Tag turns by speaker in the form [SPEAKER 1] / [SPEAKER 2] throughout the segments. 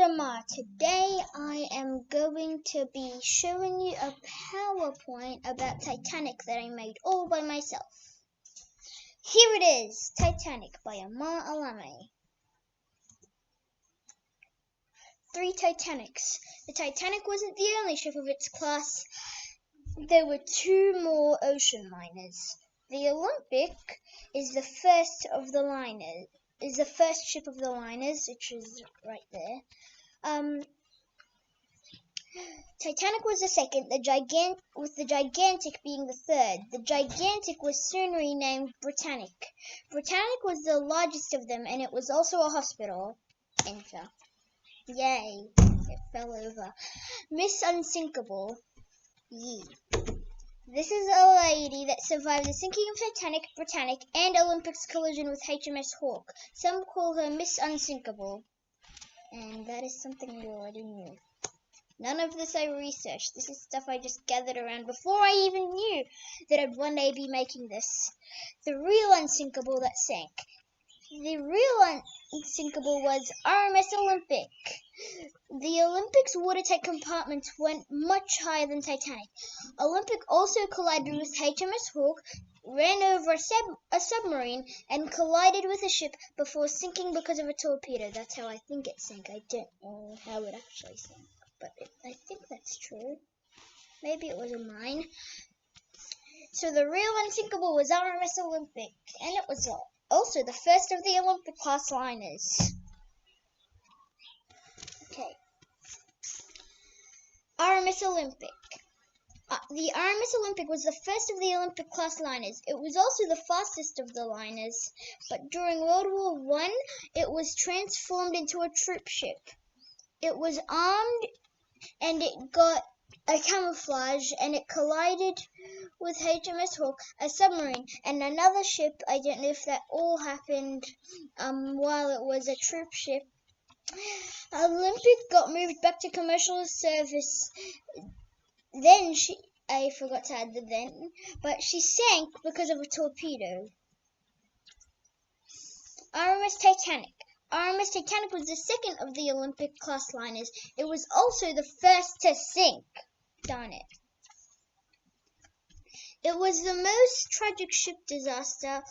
[SPEAKER 1] Ammar. Today I am going to be showing you a PowerPoint about Titanic that I made all by myself. Here it is, Titanic by Ammar. 3 Titanics. The Titanic wasn't the only ship of its class. There were 2 more ocean liners. The Olympic is the first of the liners. Is the first ship of the liners, which is right there. Titanic was the second, with the Gigantic being the third. The Gigantic was soon renamed Britannic. Britannic was the largest of them, and it was also a hospital. Enter. Yay, it fell over. Miss Unsinkable. Yee. This is a lady that survived the sinking of Titanic, Britannic, and Olympic's collision with HMS Hawke. Some call her Miss Unsinkable. And that is something you already knew. None of this I researched. This is stuff I just gathered around before I even knew that I'd one day be making this. The real Unsinkable that sank. The real Unsinkable was RMS Olympic. The Olympic's watertight compartments went much higher than Titanic. Olympic also collided with HMS Hawke, ran over a submarine, and collided with a ship before sinking because of a torpedo. That's how I think it sank. I don't know how it actually sank, but I think that's true. Maybe it was a mine. So the real Unsinkable was RMS Olympic, and it was also the first of the Olympic class liners. Okay. RMS Olympic. The RMS Olympic was the first of the Olympic class liners. It was also the fastest of the liners, but during World War I, it was transformed into a troop ship. It was armed and it got a camouflage, and it collided with HMS Hawke, a submarine, and another ship. I don't know if that all happened while it was a troop ship. Olympic got moved back to commercial service. Then I forgot to add the then, but she sank because of a torpedo. RMS Titanic. RMS Titanic was the second of the Olympic class liners. It was also the first to sink. Darn it. It was the most tragic ship disaster,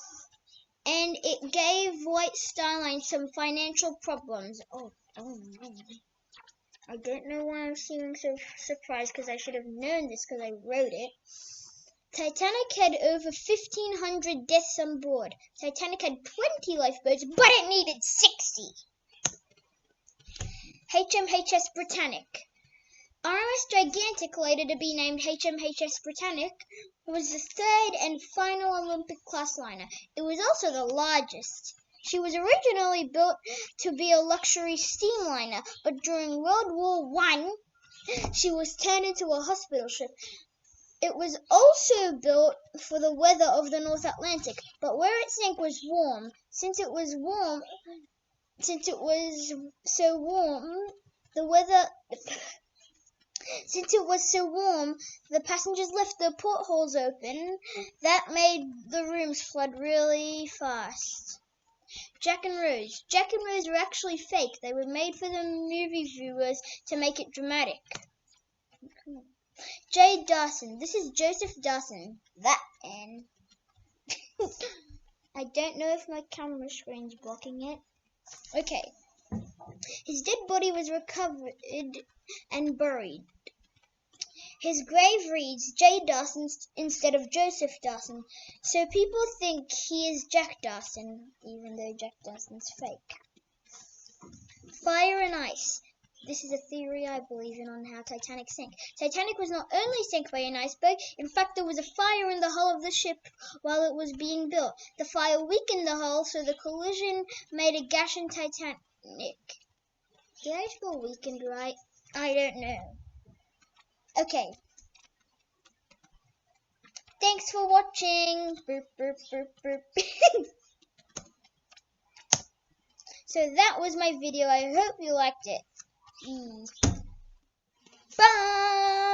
[SPEAKER 1] and it gave White Star Line some financial problems. Oh no. I don't know why I'm feeling so surprised, because I should have known this because I wrote it. Titanic had over 1,500 deaths on board. Titanic had 20 lifeboats, but it needed 60. HMHS Britannic. RMS Gigantic, later to be named HMHS Britannic, was the third and final Olympic class liner. It was also the largest. She was originally built to be a luxury steamliner, but during World War I, she was turned into a hospital ship. It was also built for the weather of the North Atlantic, but where it sank was warm. Since it was so warm, the passengers left the portholes open. That made the rooms flood really fast. Jack and Rose. Jack and Rose were actually fake. They were made for the movie viewers to make it dramatic. J. Dawson. This is Joseph Dawson. That N. I don't know if my camera screen's blocking it. Okay. His dead body was recovered and buried. His grave reads J. Dawson instead of Joseph Dawson, so people think he is Jack Dawson, even though Jack Dawson's fake. Fire and ice. This is a theory I believe in on how Titanic sank. Titanic was not only sank by an iceberg, in fact there was a fire in the hull of the ship while it was being built. The fire weakened the hull, so the collision made a gash in Titanic. Did I spell weakened right? I don't know. Okay. Thanks for watching. Burp, burp, burp, burp. So that was my video. I hope you liked it. Bye.